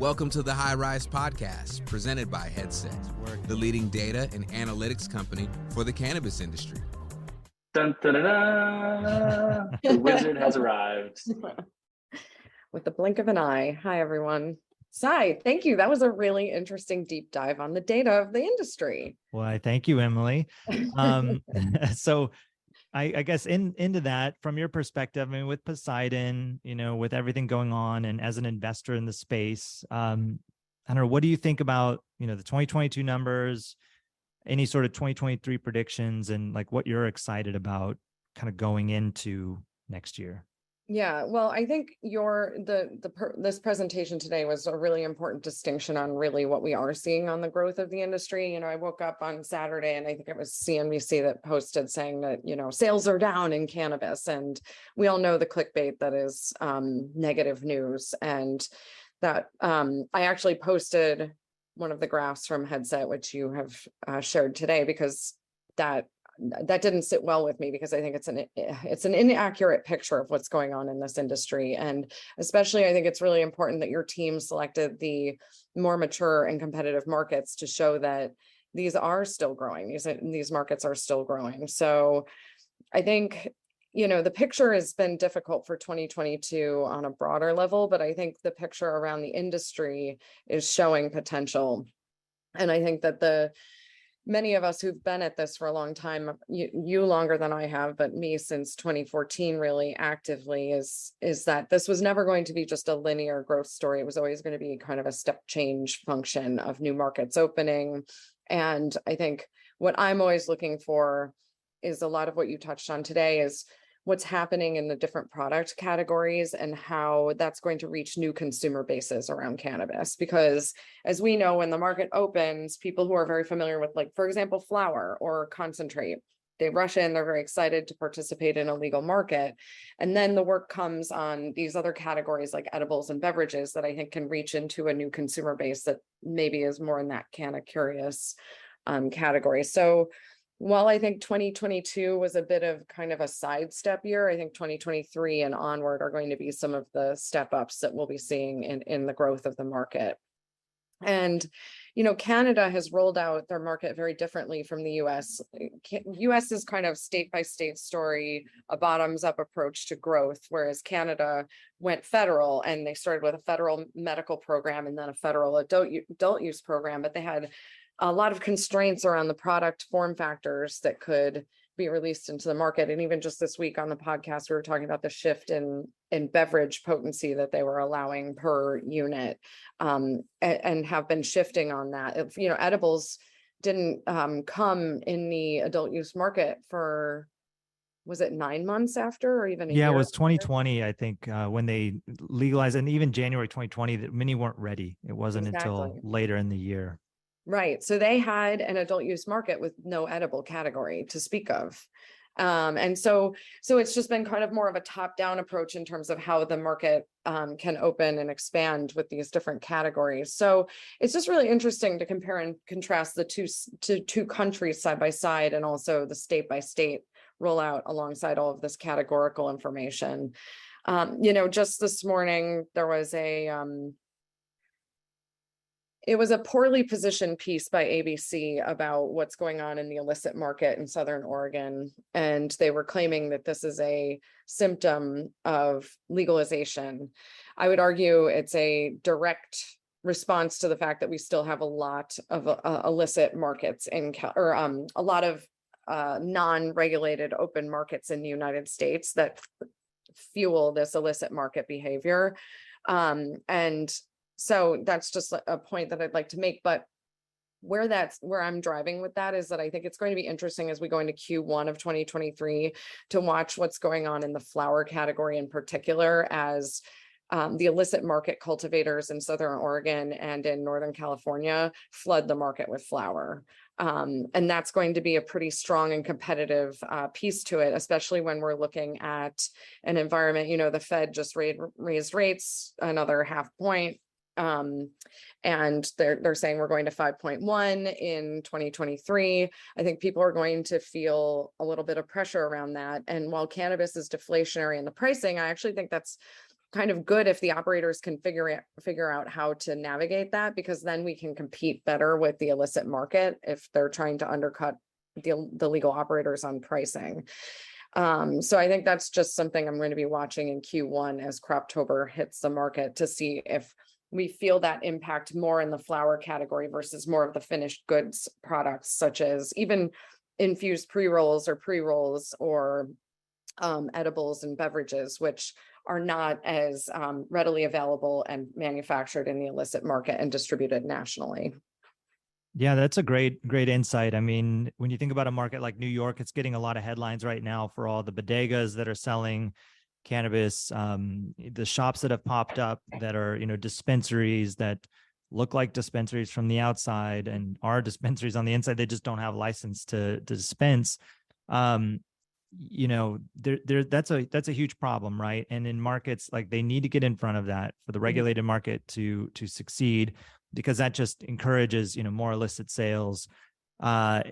Welcome to the High Rise Podcast, presented by Headset, the leading data and analytics company for the cannabis industry. Dun, dun, dun, dun. The wizard has arrived. With the blink of an eye. Hi, everyone. Sai, thank you. That was a really interesting deep dive on the data of the industry. Well, I thank you, Emily. So I guess into that, from your perspective, I mean, with Poseidon, with everything going on and as an investor in the space, I don't know, what do you think about, the 2022 numbers, any sort of 2023 predictions, and like what you're excited about kind of going into next year? Yeah, well, I think this presentation today was a really important distinction on really what we are seeing on the growth of the industry. I woke up on Saturday and I think it was CNBC that posted saying that, sales are down in cannabis. And we all know the clickbait that is negative news. And that I actually posted one of the graphs from Headset, which you have shared today, because that didn't sit well with me, because I think it's an inaccurate picture of what's going on in this industry. And especially, I think it's really important that your team selected the more mature and competitive markets to show that these are still growing. These markets are still growing. So I think, the picture has been difficult for 2022 on a broader level, but I think the picture around the industry is showing potential. And I think that many of us who've been at this for a long time, you longer than I have, but me since 2014 really actively, is that this was never going to be just a linear growth story. It was always going to be kind of a step change function of new markets opening. And I think what I'm always looking for is a lot of what you touched on today is what's happening in the different product categories and how that's going to reach new consumer bases around cannabis. Because as we know, when the market opens, people who are very familiar with, like, for example, flower or concentrate, they rush in, they're very excited to participate in a legal market. And then the work comes on these other categories like edibles and beverages that I think can reach into a new consumer base that maybe is more in that canna curious category. So while I think 2022 was a bit of kind of a sidestep year, I think 2023 and onward are going to be some of the step ups that we'll be seeing in the growth of the market. And, Canada has rolled out their market very differently from the US. US is kind of state by state story, a bottoms up approach to growth, whereas Canada went federal, and they started with a federal medical program and then a federal adult use program, but they had a lot of constraints around the product form factors that could be released into the market. And even just this week on the podcast, we were talking about the shift in beverage potency that they were allowing per unit, and have been shifting on that. Edibles didn't come in the adult use market for, was it 9 months after, or even a year? Yeah, it was 2020, I think, when they legalized, and even January 2020, that many weren't ready. It wasn't until later in the year. Right. So they had an adult use market with no edible category to speak of. And so it's just been kind of more of a top-down approach in terms of how the market can open and expand with these different categories. So it's just really interesting to compare and contrast the two countries side by side, and also the state by state rollout alongside all of this categorical information. Just this morning, there was it was a poorly positioned piece by ABC about what's going on in the illicit market in Southern Oregon. And they were claiming that this is a symptom of legalization. I would argue it's a direct response to the fact that we still have a lot of illicit markets a lot of non-regulated open markets in the United States that fuel this illicit market behavior. And so that's just a point that I'd like to make. But where I'm driving with that is that I think it's going to be interesting as we go into Q1 of 2023 to watch what's going on in the flower category in particular, as the illicit market cultivators in Southern Oregon and in Northern California flood the market with flower. And that's going to be a pretty strong and competitive piece to it, especially when we're looking at an environment. The Fed just raised rates another 0.5 point. And they're saying we're going to 5.1 in 2023. I think people are going to feel a little bit of pressure around that. And while cannabis is deflationary in the pricing, I actually think that's kind of good if the operators can figure out how to navigate that, because then we can compete better with the illicit market if they're trying to undercut the legal operators on pricing. So I think that's just something I'm going to be watching in Q1 as Croptober hits the market, to see if we feel that impact more in the flower category versus more of the finished goods products, such as even infused pre-rolls or edibles and beverages, which are not as readily available and manufactured in the illicit market and distributed nationally. Yeah, that's a great insight. I mean, when you think about a market like New York, it's getting a lot of headlines right now for all the bodegas that are selling cannabis, the shops that have popped up that are, dispensaries that look like dispensaries from the outside and are dispensaries on the inside. They just don't have license to dispense. That's a huge problem, right? And in markets, like, they need to get in front of that for the regulated market to succeed, because that just encourages, more illicit sales. I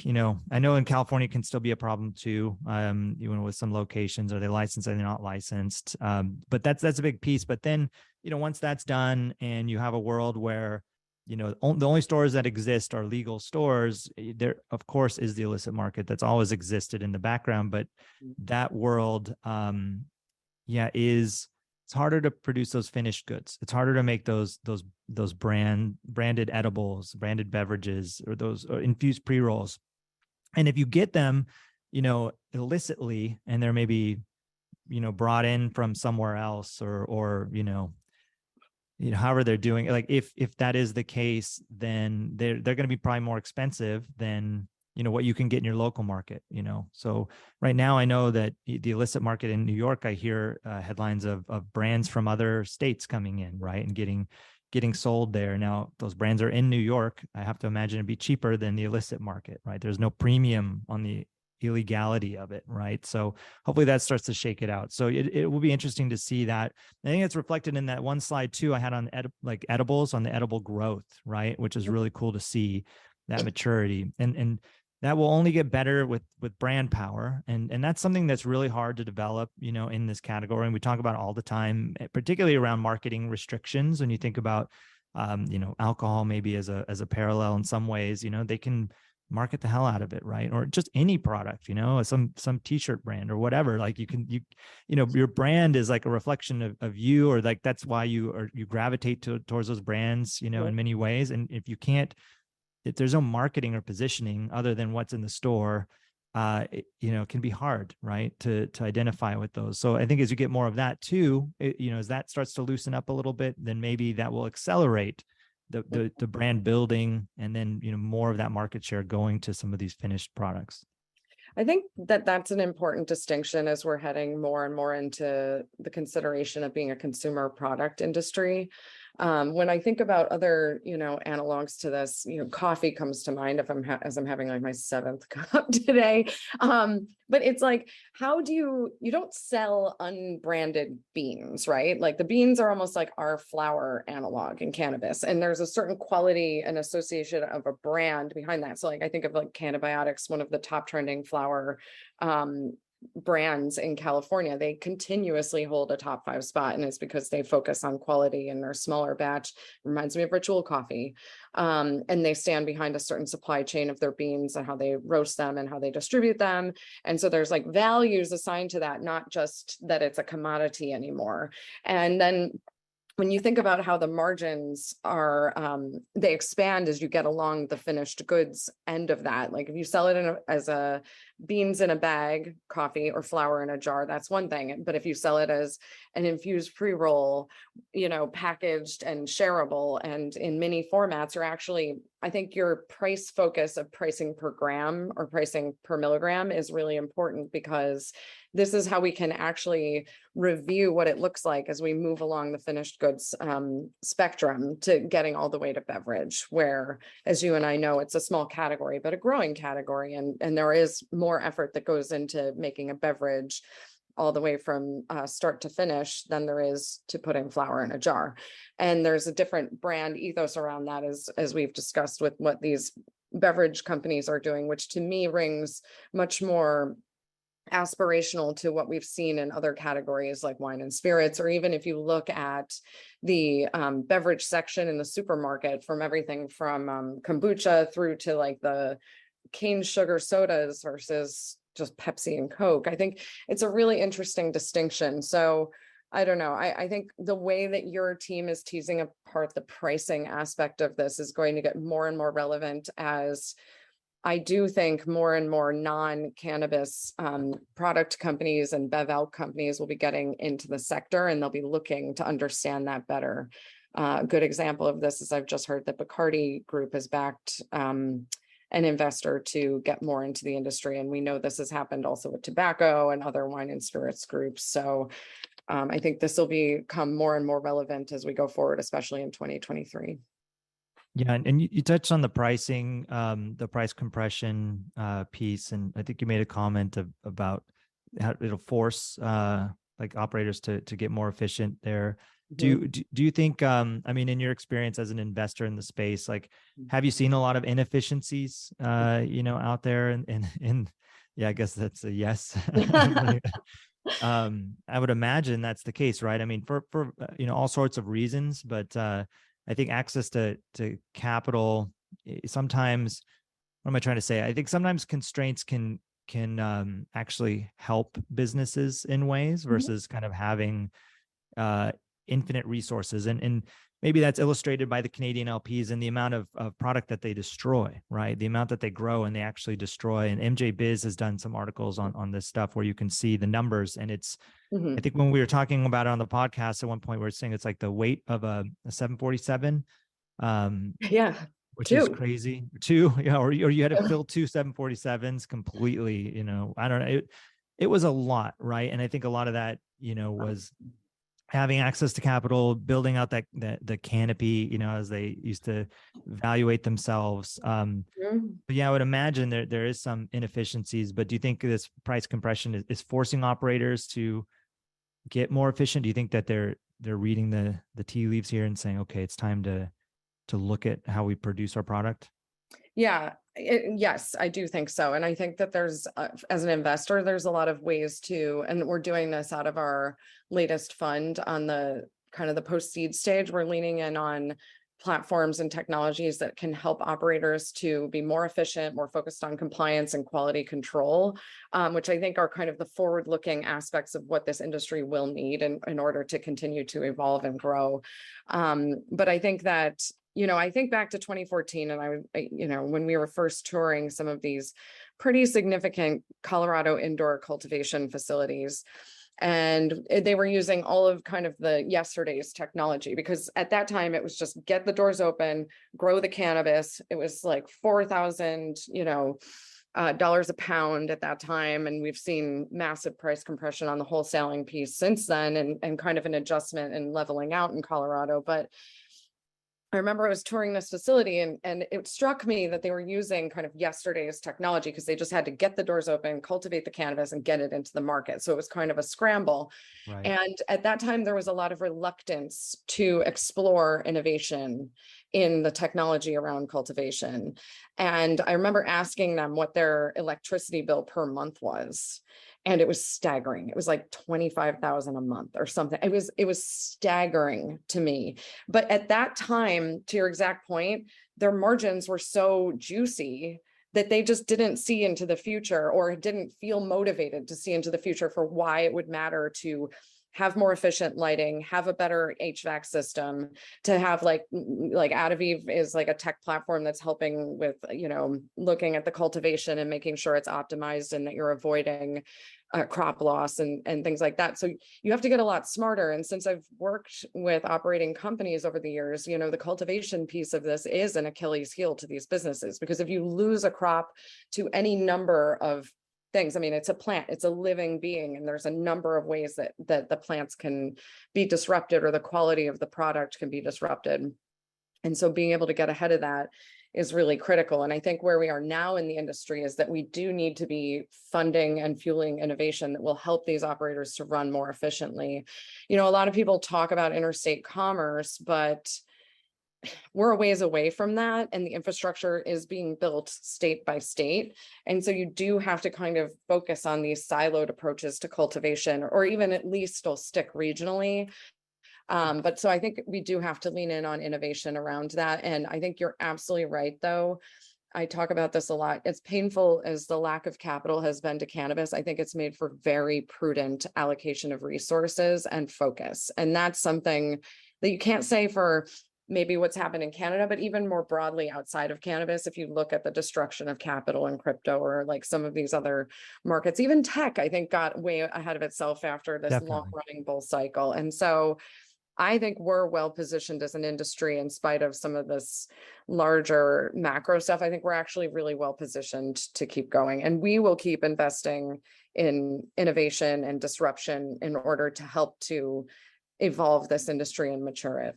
know in California it can still be a problem too, even with some locations. Are they licensed? Are they not licensed? But that's a big piece. But then, once that's done and you have a world where, the only stores that exist are legal stores, there, of course, is the illicit market that's always existed in the background. But that world, it's harder to produce those finished goods. It's harder to make those branded edibles, branded beverages, or those infused pre-rolls. And if you get them, illicitly, and they're maybe, brought in from somewhere else, or however they're doing it, like, if that is the case, then they're going to be probably more expensive than what you can get in your local market. So right now, I know that the illicit market in New York, I hear headlines of brands from other states coming in, right, and getting sold there. Now, those brands are in New York. I have to imagine it'd be cheaper than the illicit market, right? There's no premium on the illegality of it, right? So hopefully that starts to shake it out. So it will be interesting to see that. I think it's reflected in that one slide too I had on edibles, on the edible growth, right? Which is really cool to see that maturity. And that will only get better with brand power. And that's something that's really hard to develop, in this category. And we talk about it all the time, particularly around marketing restrictions. When you think about, alcohol maybe as a parallel in some ways, they can market the hell out of it, right? Or just any product, some t-shirt brand or whatever. Like your brand is like a reflection of you, or like, that's why you gravitate towards those brands, in many ways. And if there's no marketing or positioning other than what's in the store, it can be hard, right, to identify with those. So I think as you get more of that too, as that starts to loosen up a little bit, then maybe that will accelerate the brand building, and then more of that market share going to some of these finished products. I think that that's an important distinction as we're heading more and more into the consideration of being a consumer product industry. When I think about other, analogs to this, coffee comes to mind as I'm having like my 7th cup today. But it's like, how do you don't sell unbranded beans, right? Like, the beans are almost like our flower analog in cannabis, and there's a certain quality and association of a brand behind that. So like, I think of like Cannabiotics, one of the top trending flower brands in California. They continuously hold a top 5 spot, and it's because they focus on quality, and their smaller batch reminds me of Ritual Coffee. And they stand behind a certain supply chain of their beans and how they roast them and how they distribute them. And so there's like values assigned to that, not just that it's a commodity anymore. And then when you think about how the margins are, they expand as you get along the finished goods end of that. Like, if you sell it as a beans in a bag, coffee, or flour in a jar, that's one thing. But if you sell it as an infused pre-roll, packaged and shareable and in mini formats, you're actually, I think your price focus of pricing per gram or pricing per milligram is really important, because this is how we can actually review what it looks like as we move along the finished goods spectrum to getting all the way to beverage, where, as you and I know, it's a small category, but a growing category. And there is more effort that goes into making a beverage all the way from start to finish than there is to putting flour in a jar. And there's a different brand ethos around that, as we've discussed with what these beverage companies are doing, which to me rings much more aspirational to what we've seen in other categories like wine and spirits, or even if you look at the beverage section in the supermarket, from everything from kombucha through to like the cane sugar sodas versus just Pepsi and Coke. I think it's a really interesting distinction. So I don't know. I think the way that your team is teasing apart the pricing aspect of this is going to get more and more relevant, as I do think more and more non-cannabis product companies and bev alc companies will be getting into the sector, and they'll be looking to understand that better. A good example of this is I've just heard that Bacardi Group has backed an investor to get more into the industry. And we know this has happened also with tobacco and other wine and spirits groups. So I think this will become more and more relevant as we go forward, especially in 2023. Yeah, and you touched on the pricing, the price compression piece, and I think you made a comment about how it'll force like operators to get more efficient there. Do you think, I mean, in your experience as an investor in the space, like, have you seen a lot of inefficiencies, out there? And yeah, I guess that's a yes. I would imagine that's the case, right? I mean, for all sorts of reasons, but I think access to capital sometimes, what am I trying to say? I think sometimes constraints can actually help businesses in ways versus kind of having infinite resources. And maybe that's illustrated by the Canadian LPs and the amount of product that they destroy, right? The amount that they grow and they actually destroy. And MJ Biz has done some articles on this stuff where you can see the numbers. And it's, I think when we were talking about it on the podcast at one point, we were saying it's like the weight of a 747. Yeah. Which is crazy. Two, or you had to fill 2 747s completely, I don't know. It was a lot, right? And I think a lot of that, was having access to capital, building out the canopy, as they used to evaluate themselves. But yeah, I would imagine there is some inefficiencies, but do you think this price compression is forcing operators to get more efficient? Do you think that they're reading the tea leaves here and saying, okay, it's time to look at how we produce our product? Yeah, yes, I do think so. And I think that there's, as an investor, there's a lot of ways to, and we're doing this out of our latest fund on the kind of the post-seed stage. We're leaning in on platforms and technologies that can help operators to be more efficient, more focused on compliance and quality control, which I think are kind of the forward-looking aspects of what this industry will need in order to continue to evolve and grow. But I think that, I think back to 2014, and when we were first touring some of these pretty significant Colorado indoor cultivation facilities, and they were using all of kind of the yesterday's technology, because at that time it was just get the doors open, grow the cannabis. It was like $4,000, dollars a pound at that time. And we've seen massive price compression on the wholesaling piece since then, and kind of an adjustment and leveling out in Colorado. But I remember I was touring this facility, and it struck me that they were using kind of yesterday's technology, because they just had to get the doors open, cultivate the cannabis, and get it into the market. So it was kind of a scramble. Right. And at that time, there was a lot of reluctance to explore innovation in the technology around cultivation. And I remember asking them what their electricity bill per month was. And it was staggering. It was like $25,000 a month or something. It was staggering to me. But at that time, to your exact point, their margins were so juicy that they just didn't see into the future, or didn't feel motivated to see into the future for why it would matter to have more efficient lighting, have a better HVAC system, to have like Adaviv is like a tech platform that's helping with, looking at the cultivation and making sure it's optimized and that you're avoiding crop loss and things like that. So you have to get a lot smarter. And since I've worked with operating companies over the years, the cultivation piece of this is an Achilles heel to these businesses, because if you lose a crop to any number of things, I mean, it's a plant, it's a living being, and there's a number of ways that the plants can be disrupted, or the quality of the product can be disrupted. And so being able to get ahead of that is really critical. And I think where we are now in the industry is that we do need to be funding and fueling innovation that will help these operators to run more efficiently. A lot of people talk about interstate commerce, but we're a ways away from that, and the infrastructure is being built state by state. And so you do have to kind of focus on these siloed approaches to cultivation, or even at least still stick regionally. But so I think we do have to lean in on innovation around that. And I think you're absolutely right, though. I talk about this a lot. As painful as the lack of capital has been to cannabis, I think it's made for very prudent allocation of resources and focus. And that's something that you can't say for maybe what's happened in Canada, but even more broadly outside of cannabis. If you look at the destruction of capital in crypto, or like some of these other markets, even tech, I think got way ahead of itself after this long running bull cycle. And so I think we're well positioned as an industry in spite of some of this larger macro stuff. I think we're actually really well positioned to keep going, and we will keep investing in innovation and disruption in order to help to evolve this industry and mature it.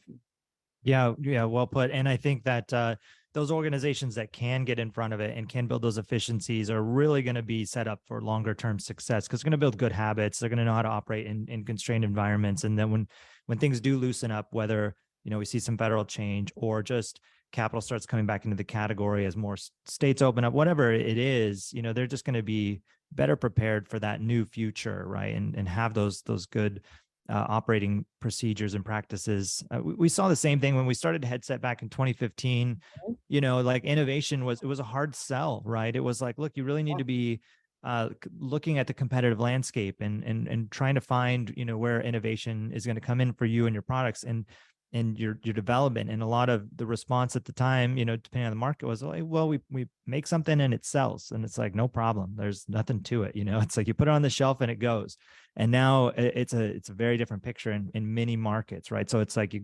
Yeah, well put. And I think that those organizations that can get in front of it and can build those efficiencies are really going to be set up for longer term success, because they're going to build good habits. They're going to know how to operate in constrained environments. And then when things do loosen up, whether, we see some federal change or just capital starts coming back into the category as more states open up, whatever it is, they're just going to be better prepared for that new future, right? And have those good operating procedures and practices. We saw the same thing when we started Headset back in 2015. Like innovation was a hard sell, right? It was like, look, you really need to be looking at the competitive landscape and trying to find, where innovation is going to come in for you and your products and your development. And a lot of the response at the time, depending on the market, was like, well, we make something and it sells, and it's like, no problem. There's nothing to it. It's like you put it on the shelf and it goes. And now it's a very different picture in many markets, right? So it's like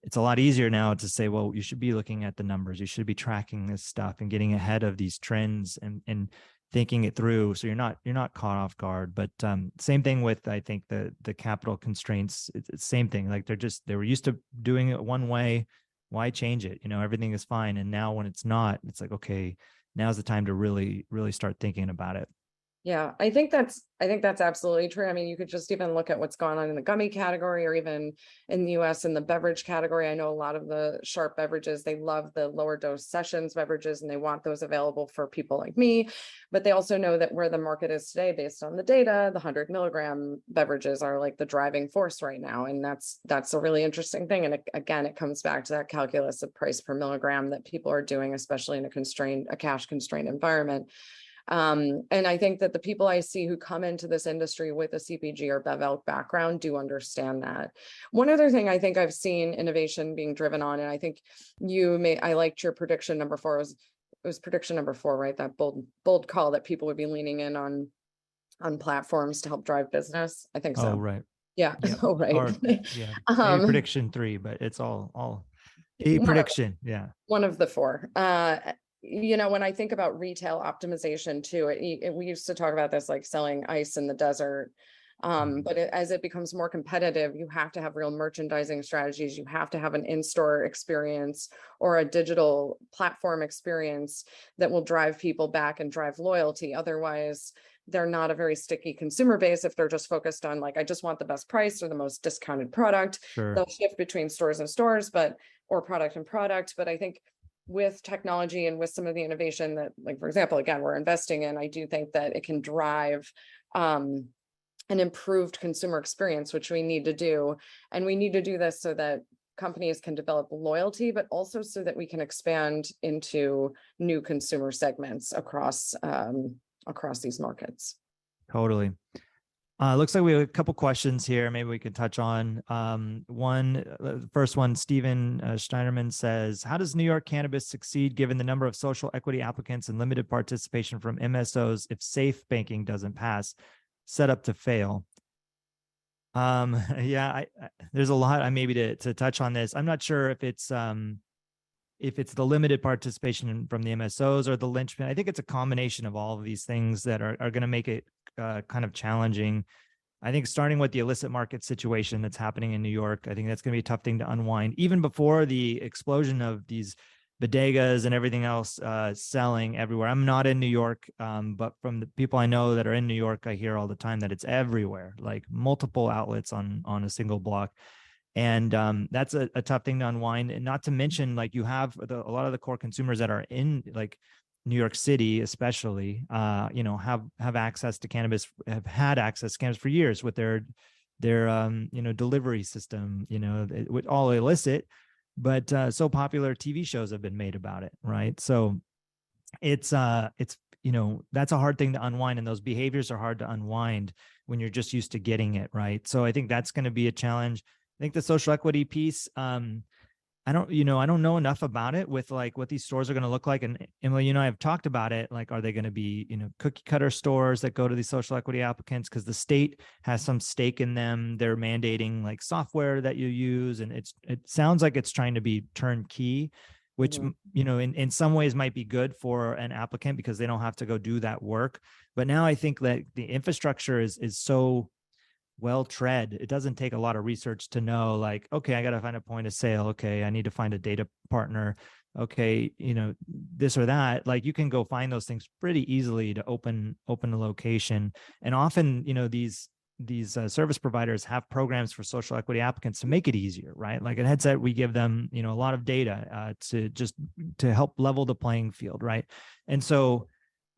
it's a lot easier now to say, well, you should be looking at the numbers. You should be tracking this stuff and getting ahead of these trends and thinking it through, so you're not caught off guard. But same thing with, I think, the capital constraints. It's the same thing. Like they were used to doing it one way. Why change it? Everything is fine. And now when it's not, it's like, okay, now's the time to really start thinking about it. Yeah, I think that's absolutely true. I mean, you could just even look at what's going on in the gummy category, or even in the US in the beverage category. I know a lot of the sharp beverages, they love the lower dose sessions beverages, and they want those available for people like me. But they also know that where the market is today, based on the data, the 100 milligram beverages are like the driving force right now. And that's a really interesting thing. And again, it comes back to that calculus of price per milligram that people are doing, especially in a cash constrained environment. And I think that the people I see who come into this industry with a CPG or BevElk background do understand that. One other thing I think I've seen innovation being driven on, and I think I liked your prediction number 4. It was prediction number 4, right? That bold call that people would be leaning in on platforms to help drive business. I think so. Oh, right. Yeah. Yep. Oh, right. Or, yeah. Maybe prediction 3, but it's all a prediction. Yeah. One of the 4. When I think about retail optimization too, we used to talk about this like selling ice in the desert. But as it becomes more competitive, you have to have real merchandising strategies. You have to have an in-store experience or a digital platform experience that will drive people back and drive loyalty. Otherwise, they're not a very sticky consumer base if they're just focused on like, I just want the best price or the most discounted product. Sure. They'll shift between stores and stores, or product and product. But I think with technology and with some of the innovation that, like, for example, again, we're investing in, I do think that it can drive an improved consumer experience, which we need to do. And we need to do this so that companies can develop loyalty, but also so that we can expand into new consumer segments across these markets. Totally. Looks like we have a couple questions here. Maybe we could touch on first one. Steven Steinerman says, how does New York cannabis succeed given the number of social equity applicants and limited participation from MSOs if safe banking doesn't pass? Set up to fail. Yeah, there's a lot maybe to touch on this. I'm not sure if it's the limited participation from the MSOs or the linchpin. I think it's a combination of all of these things that are going to make it kind of challenging. I think starting with the illicit market situation that's happening in New York, I think that's going to be a tough thing to unwind. Even before the explosion of these bodegas and everything else selling everywhere. I'm not in New York, but from the people I know that are in New York, I hear all the time that it's everywhere, like multiple outlets on a single block. And that's a tough thing to unwind. And not to mention, like, you have a lot of the core consumers that are in like New York City, especially, have access to cannabis, have had access to cannabis for years with their delivery system, with all illicit, but so popular TV shows have been made about it, right? So it's that's a hard thing to unwind, and those behaviors are hard to unwind when you're just used to getting it, right? So I think that's going to be a challenge. I think the social equity piece, I don't know enough about it with like what these stores are going to look like. And Emily, I've talked about it. Like, are they going to be, cookie cutter stores that go to these social equity applicants? Because the state has some stake in them. They're mandating like software that you use. And it sounds like it's trying to be turnkey, which, in some ways might be good for an applicant because they don't have to go do that work. But now I think that the infrastructure is so well tread. It doesn't take a lot of research to know, like, okay, I got to find a point of sale. Okay, I need to find a data partner. Okay, this or that. Like, you can go find those things pretty easily to open a location. And often, these service providers have programs for social equity applicants to make it easier, right? Like at Headset, we give them, a lot of data to help level the playing field, right? And so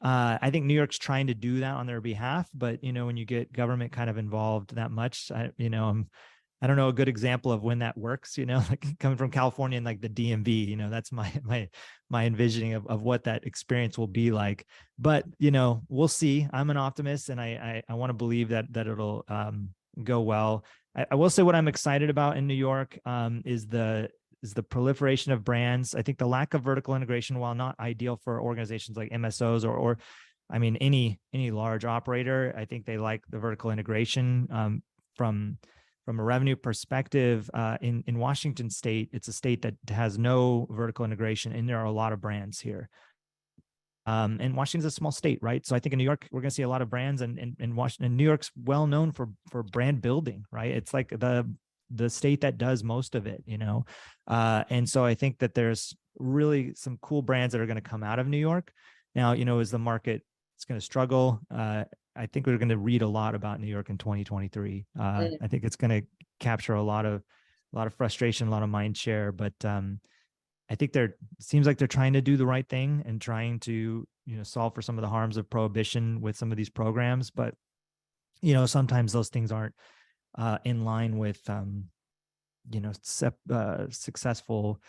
I think New York's trying to do that on their behalf, but when you get government kind of involved that much, I don't know a good example of when that works. Like coming from California and like the DMV, that's my envisioning of what that experience will be like. But we'll see. I'm an optimist, and I want to believe that it'll go well. I will say what I'm excited about in New York is the proliferation of brands. I think the lack of vertical integration, while not ideal for organizations like MSOs or I mean, any large operator, I think they like the vertical integration from a revenue perspective. In Washington State, it's a state that has no vertical integration, and there are a lot of brands here. And Washington's a small state, right? So I think in New York, we're going to see a lot of brands, and Washington, New York's well known for brand building, right? It's like the state that does most of it, and so I think that there's really some cool brands that are going to come out of New York. Now, is the market, it's going to struggle. I think we're going to read a lot about New York in 2023. I think it's going to capture a lot of frustration, a lot of mind share, but I think seems like they're trying to do the right thing and trying to, solve for some of the harms of prohibition with some of these programs. But, sometimes those things aren't in line with, successful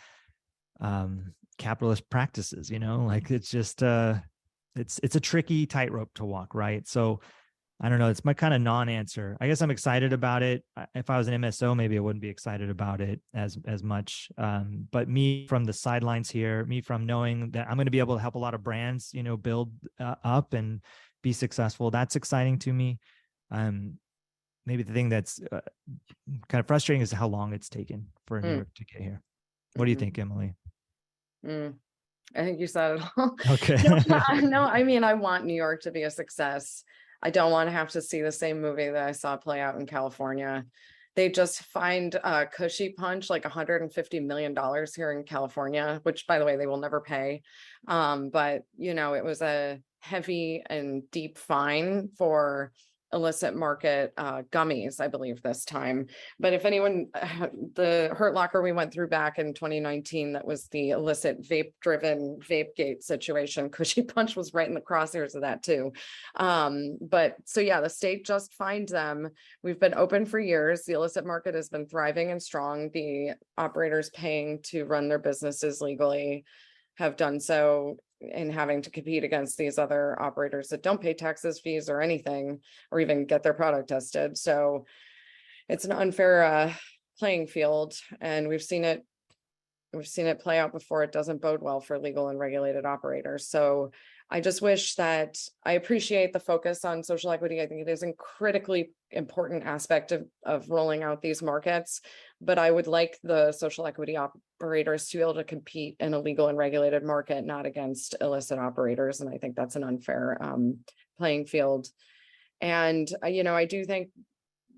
capitalist practices. Like it's just it's a tricky tightrope to walk, right? So I don't know. It's my kind of non-answer. I guess I'm excited about it. If I was an MSO, maybe I wouldn't be excited about it as much. But me from the sidelines here, me from knowing that I'm going to be able to help a lot of brands, build up and be successful, that's exciting to me. Maybe the thing that's kind of frustrating is how long it's taken for New York to get here. What do you think, Emily? I think you said it all. Okay. No, I mean, I want New York to be a success. I don't want to have to see the same movie that I saw play out in California. They just fined Cushy Punch like $150 million here in California, which, by the way, they will never pay. But, it was a heavy and deep fine for illicit market gummies, I believe this time. But if anyone, the Hurt Locker we went through back in 2019, that was the illicit vape-driven vape gate situation. Cushy Punch was right in the crosshairs of that too. But so yeah, the state just fined them. We've been open for years. The illicit market has been thriving and strong. The operators paying to run their businesses legally have done so, in having to compete against these other operators that don't pay taxes, fees, or anything, or even get their product tested. So it's an unfair playing field, and we've seen it play out before. It doesn't bode well for legal and regulated operators. So I just wish that I appreciate the focus on social equity. I think it is a critically important aspect of rolling out these markets, but I would like the social equity operators to be able to compete in a legal and regulated market, not against illicit operators. And I think that's an unfair playing field. And, I do think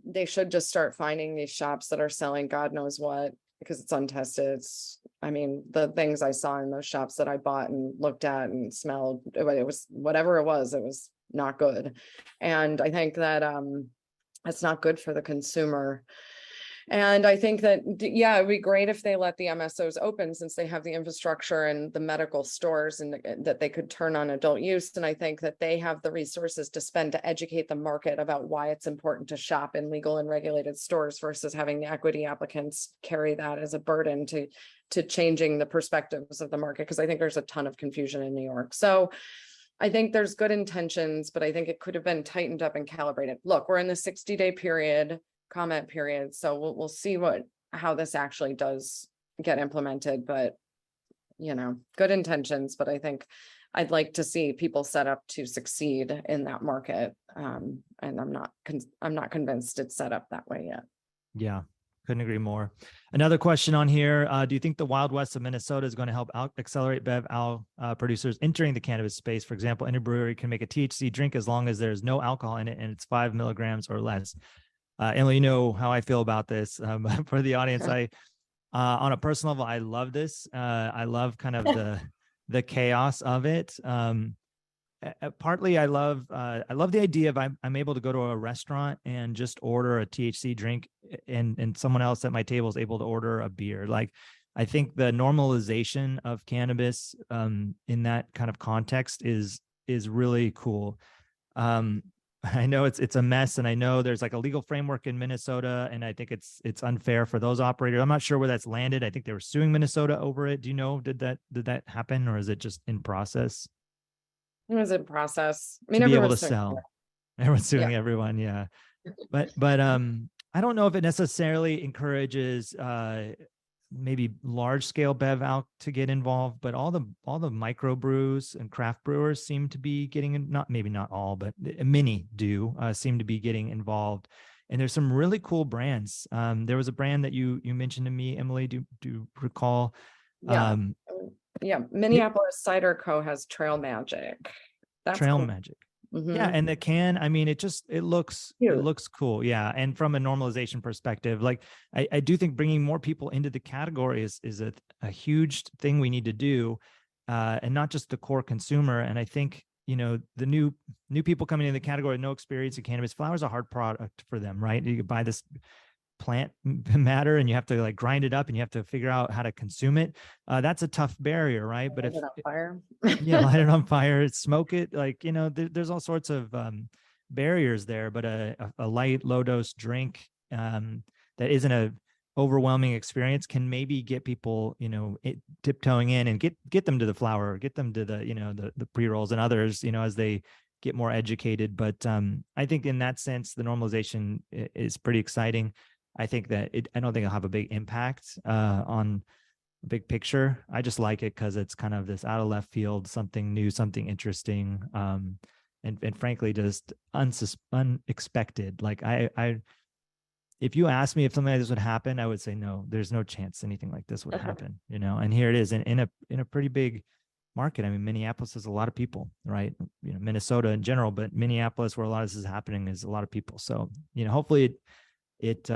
they should just start finding these shops that are selling God knows what, because it's untested. The things I saw in those shops that I bought and looked at and smelled, it was whatever it was not good. And I think that it's not good for the consumer. And I think that, yeah, it'd be great if they let the MSOs open, since they have the infrastructure and the medical stores, and that they could turn on adult use. And I think that they have the resources to spend to educate the market about why it's important to shop in legal and regulated stores versus having the equity applicants carry that as a burden to changing the perspectives of the market. Because I think there's a ton of confusion in New York. So I think there's good intentions, but I think it could have been tightened up and calibrated. Look, we're in the 60-day comment period. So we'll see how this actually does get implemented, but good intentions. But I think I'd like to see people set up to succeed in that market. And I'm not convinced it's set up that way yet. Yeah, couldn't agree more. Another question on here. Do you think the Wild West of Minnesota is going to help accelerate Bev Al producers entering the cannabis space? For example, any brewery can make a THC drink as long as there's no alcohol in it and it's 5 milligrams or less. Emily, you know how I feel about this. For the audience, on a personal level, I love this. I love kind of the chaos of it. Partly, I love the idea of I'm able to go to a restaurant and just order a THC drink, and someone else at my table is able to order a beer. Like, I think the normalization of cannabis in that kind of context is really cool. I know it's a mess, and I know there's like a legal framework in Minnesota, and I think it's unfair for those operators. I'm not sure where that's landed. I think they were suing Minnesota over it. Do you know, did that happen, or is it just in process? It was in process. I mean, to be able to everyone's suing sell. Everyone's suing everyone, yeah. But I don't know if it necessarily encourages maybe large scale Bev Alc to get involved, but all the microbrews and craft brewers seem to be getting, maybe not all, but many do seem to be getting involved. And there's some really cool brands. There was a brand that you mentioned to me, Emily. Do you recall? Yeah, Minneapolis Cider Co. has Trail Magic. That's Trail cool. Magic. Mm-hmm. Yeah, and the can, I mean, it looks cool. Yeah, and from a normalization perspective, like I do think bringing more people into the category is a huge thing we need to do, and not just the core consumer. And I think the new people coming into the category, no experience in cannabis. Flower is a hard product for them, right? You buy this plant matter and you have to like grind it up and you have to figure out how to consume it. That's a tough barrier, right? But light it on fire. Light it on fire, smoke it, like there's all sorts of barriers there. But a light, low dose drink that isn't a overwhelming experience can maybe get people tiptoeing in and get them to the flower, get them to the pre-rolls and others as they get more educated. But I think in that sense the normalization is pretty exciting. I think that I don't think it'll have a big impact on the big picture. I just like it because it's kind of this out of left field, something new, something interesting, and frankly, just unexpected. Like I, if you asked me if something like this would happen, I would say no. There's no chance anything like this would happen. And here it is in a pretty big market. I mean, Minneapolis has a lot of people, right? Minnesota in general, but Minneapolis, where a lot of this is happening, is a lot of people. So hopefully it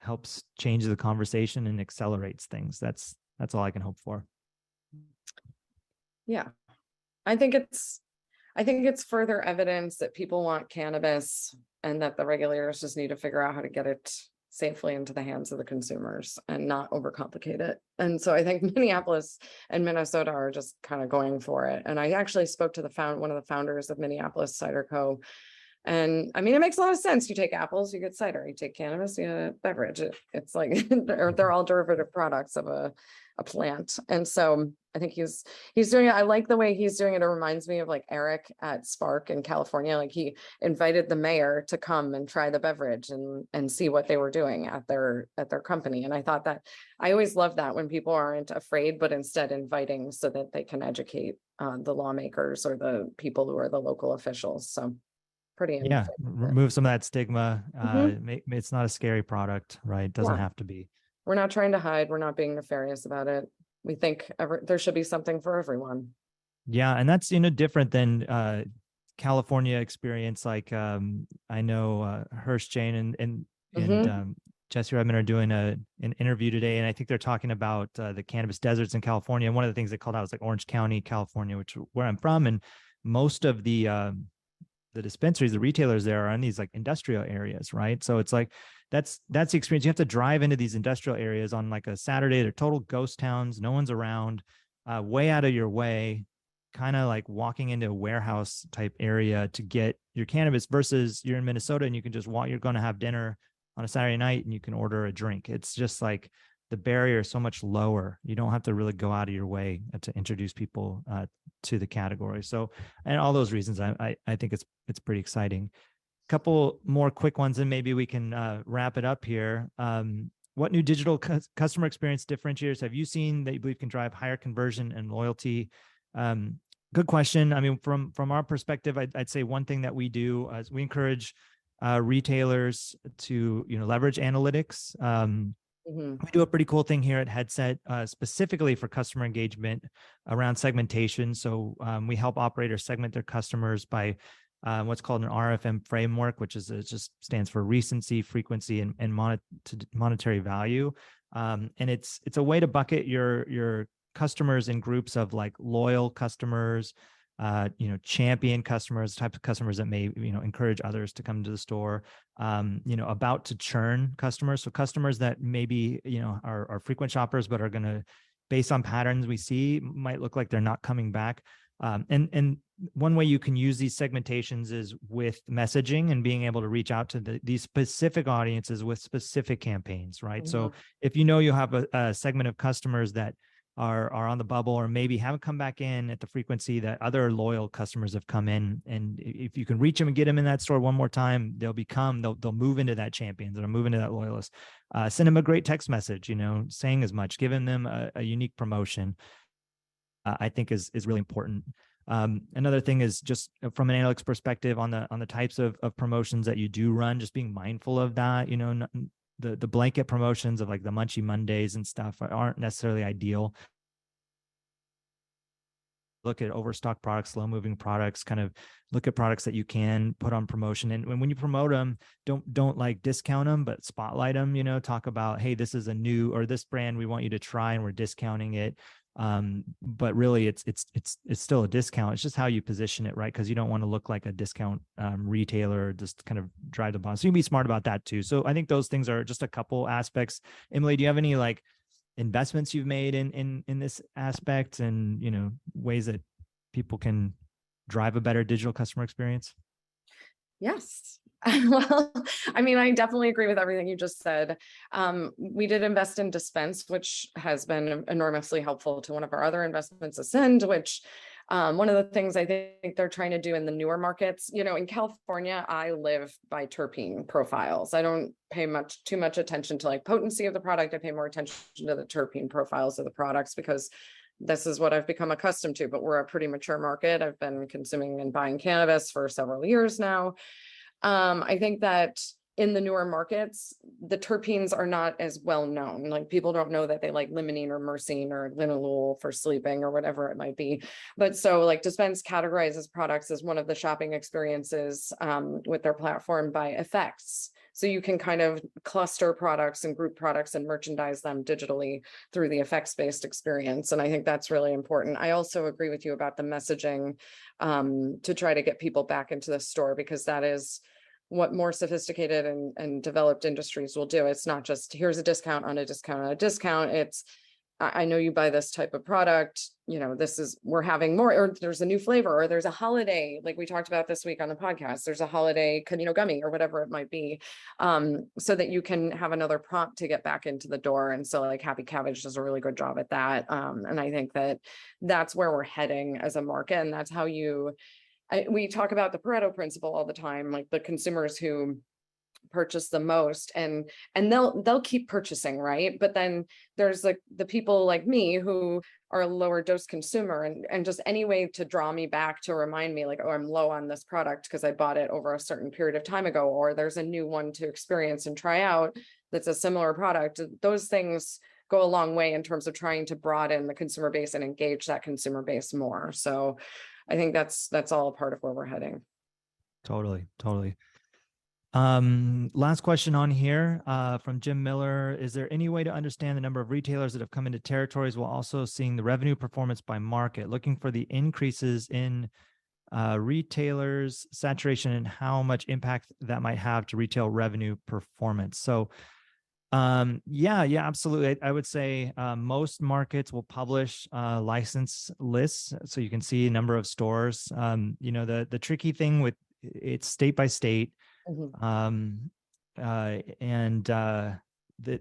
helps change the conversation and accelerates things. That's all I can hope for. Yeah. I think it's further evidence that people want cannabis and that the regulators just need to figure out how to get it safely into the hands of the consumers and not overcomplicate it. And so I think Minneapolis and Minnesota are just kind of going for it. And I actually spoke to one of the founders of Minneapolis Cider Co. And I mean, it makes a lot of sense. You take apples, you get cider. You take cannabis, you get a beverage. It's like they're all derivative products of a plant. And so I think he's doing it. I like the way he's doing it. It reminds me of like Eric at Spark in California. Like he invited the mayor to come and try the beverage and see what they were doing at their company. And I thought that I always love that when people aren't afraid, but instead inviting so that they can educate the lawmakers or the people who are the local officials. So pretty remove some of that stigma. It's not a scary product, right? It doesn't have to be. We're not trying to hide. We're not being nefarious about it. We think there should be something for everyone. Yeah, and that's different than California experience. Like I know Hirsch Jane and Jesse Redmond are doing an interview today, and I think they're talking about the cannabis deserts in California. And one of the things they called out was like Orange County, California, where I'm from, and most of the dispensaries, the retailers there are in these like industrial areas, right? So it's like that's the experience. You have to drive into these industrial areas on like a Saturday. They're total ghost towns. No one's around, way out of your way, kind of like walking into a warehouse type area to get your cannabis, versus you're in Minnesota and you can just walk, you're going to have dinner on a Saturday night and you can order a drink. It's just like the barrier is so much lower. You don't have to really go out of your way to introduce people to the category. So, and all those reasons, I think it's pretty exciting. Couple more quick ones, and maybe we can wrap it up here. What new digital customer experience differentiators have you seen that you believe can drive higher conversion and loyalty? Good question. I mean, from our perspective, I'd say one thing that we do is we encourage retailers to leverage analytics. We do a pretty cool thing here at Headset, specifically for customer engagement around segmentation. So we help operators segment their customers by what's called an RFM framework, which is, it just stands for recency, frequency, and monetary value. And it's a way to bucket your customers in groups of like loyal customers, champion customers, types of customers that may, encourage others to come to the store, about to churn customers. So customers that maybe, are frequent shoppers, but are going to, based on patterns we see, might look like they're not coming back. And one way you can use these segmentations is with messaging and being able to reach out to these specific audiences with specific campaigns, right? Mm-hmm. So if you have a segment of customers that are on the bubble, or maybe haven't come back in at the frequency that other loyal customers have come in, and if you can reach them and get them in that store one more time, they'll move into that champion, they'll move into that loyalist. Send them a great text message, saying as much, giving them a unique promotion, I think is really important. Another thing is just from an analytics perspective on the types of promotions that you do run, just being mindful of that. The blanket promotions of like the Munchie Mondays and stuff aren't necessarily ideal. Look at overstock products, slow moving products, kind of look at products that you can put on promotion. And when you promote them, don't like discount them, but spotlight them, talk about, hey, this is a new, or this brand we want you to try and we're discounting it. But really it's still a discount. It's just how you position it, right? Because you don't want to look like a discount retailer, just kind of drive the bottom. So you can be smart about that too. So I think those things are just a couple aspects. Emily, do you have any like investments you've made in this aspect, and ways that people can drive a better digital customer experience? Yes. Well, I mean, I definitely agree with everything you just said. We did invest in Dispense, which has been enormously helpful to one of our other investments, Ascend, which one of the things I think they're trying to do in the newer markets, in California, I live by terpene profiles. I don't pay too much attention to like potency of the product. I pay more attention to the terpene profiles of the products, because this is what I've become accustomed to, but we're a pretty mature market. I've been consuming and buying cannabis for several years now. I think that in the newer markets, the terpenes are not as well known. Like people don't know that they like limonene or myrcene or linalool for sleeping or whatever it might be. But so like Dispense categorizes products as one of the shopping experiences with their platform by effects. So you can kind of cluster products and group products and merchandise them digitally through the effects-based experience. And I think that's really important. I also agree with you about the messaging to try to get people back into the store, because that is what more sophisticated and developed industries will do. It's not just here's a discount on a discount on a discount. It's I know you buy this type of product, we're having more, or there's a new flavor, or there's a holiday, like we talked about this week on the podcast, there's a holiday, gummy or whatever it might be, so that you can have another prompt to get back into the door. And so like Happy Cabbage does a really good job at that. And I think that that's where we're heading as a market. And that's how we talk about the Pareto principle all the time, like the consumers who purchase the most and they'll keep purchasing, right? But then there's like the people like me who are a lower dose consumer, and just any way to draw me back to remind me like, oh, I'm low on this product because I bought it over a certain period of time ago, or there's a new one to experience and try out that's a similar product. Those things go a long way in terms of trying to broaden the consumer base and engage that consumer base more. So I think that's all a part of where we're heading. Totally. Last question on here from Jim Miller. Is there any way to understand the number of retailers that have come into territories while also seeing the revenue performance by market? Looking for the increases in retailers, saturation, and how much impact that might have to retail revenue performance. So yeah, absolutely. I would say most markets will publish license lists, so you can see a number of stores. The tricky thing with it's state by state, and the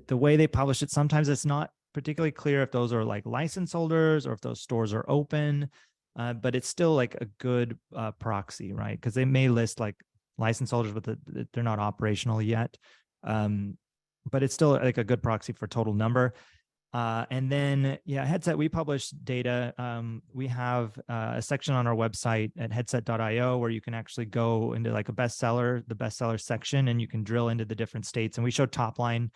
way they publish it, sometimes it's not particularly clear if those are like license holders or if those stores are open. But it's still like a good proxy, right? Because they may list like license holders, but they're not operational yet. But it's still like a good proxy for total number. And then, Headset, we publish data. We have a section on our website at headset.io where you can actually go into like the bestseller section, and you can drill into the different states. And we show top line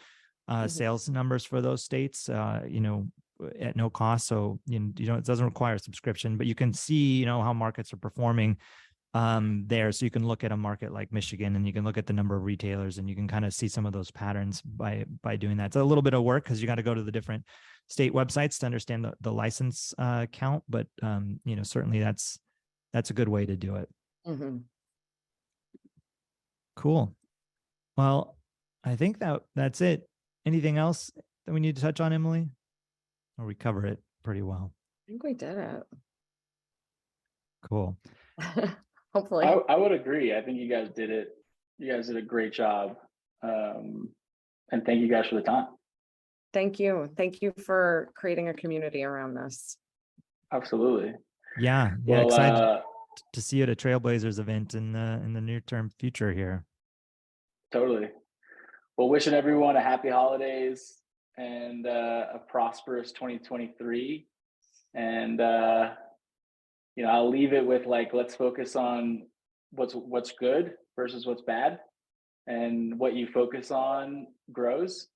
sales numbers for those states, at no cost. So, it doesn't require a subscription, but you can see, how markets are performing there. So you can look at a market like Michigan, and you can look at the number of retailers, and you can kind of see some of those patterns by doing that. It's a little bit of work because you got to go to the different state websites to understand the license count, but certainly that's a good way to do it. Cool. Well, I think that's it. Anything else that we need to touch on, Emily? Or we cover it pretty well? I think we did it. Cool. Hopefully. I would agree. I think you guys did it. You guys did a great job. And thank you guys for the time. Thank you. Thank you for creating a community around this. Absolutely. Yeah. Well, excited to see you at a Trailblazers event in the near term future here. Totally. Well, wishing everyone a happy holidays and a prosperous 2023. And I'll leave it with let's focus on what's good versus what's bad, and what you focus on grows.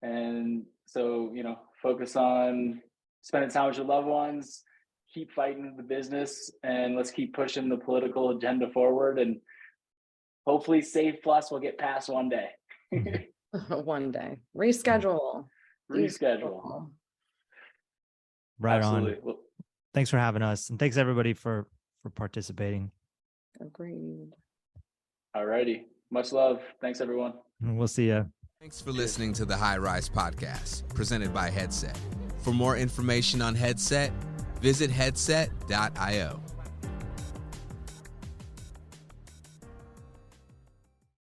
And so, focus on spending time with your loved ones, keep fighting the business, and let's keep pushing the political agenda forward. And hopefully Save Plus will get passed one day. One day. Reschedule. Right. Absolutely. On. Well, thanks for having us, and thanks everybody for participating. Agreed. All righty. Much love. Thanks, everyone. And we'll see you. Thanks for listening to the High Rise Podcast, presented by Headset. For more information on Headset, visit headset.io.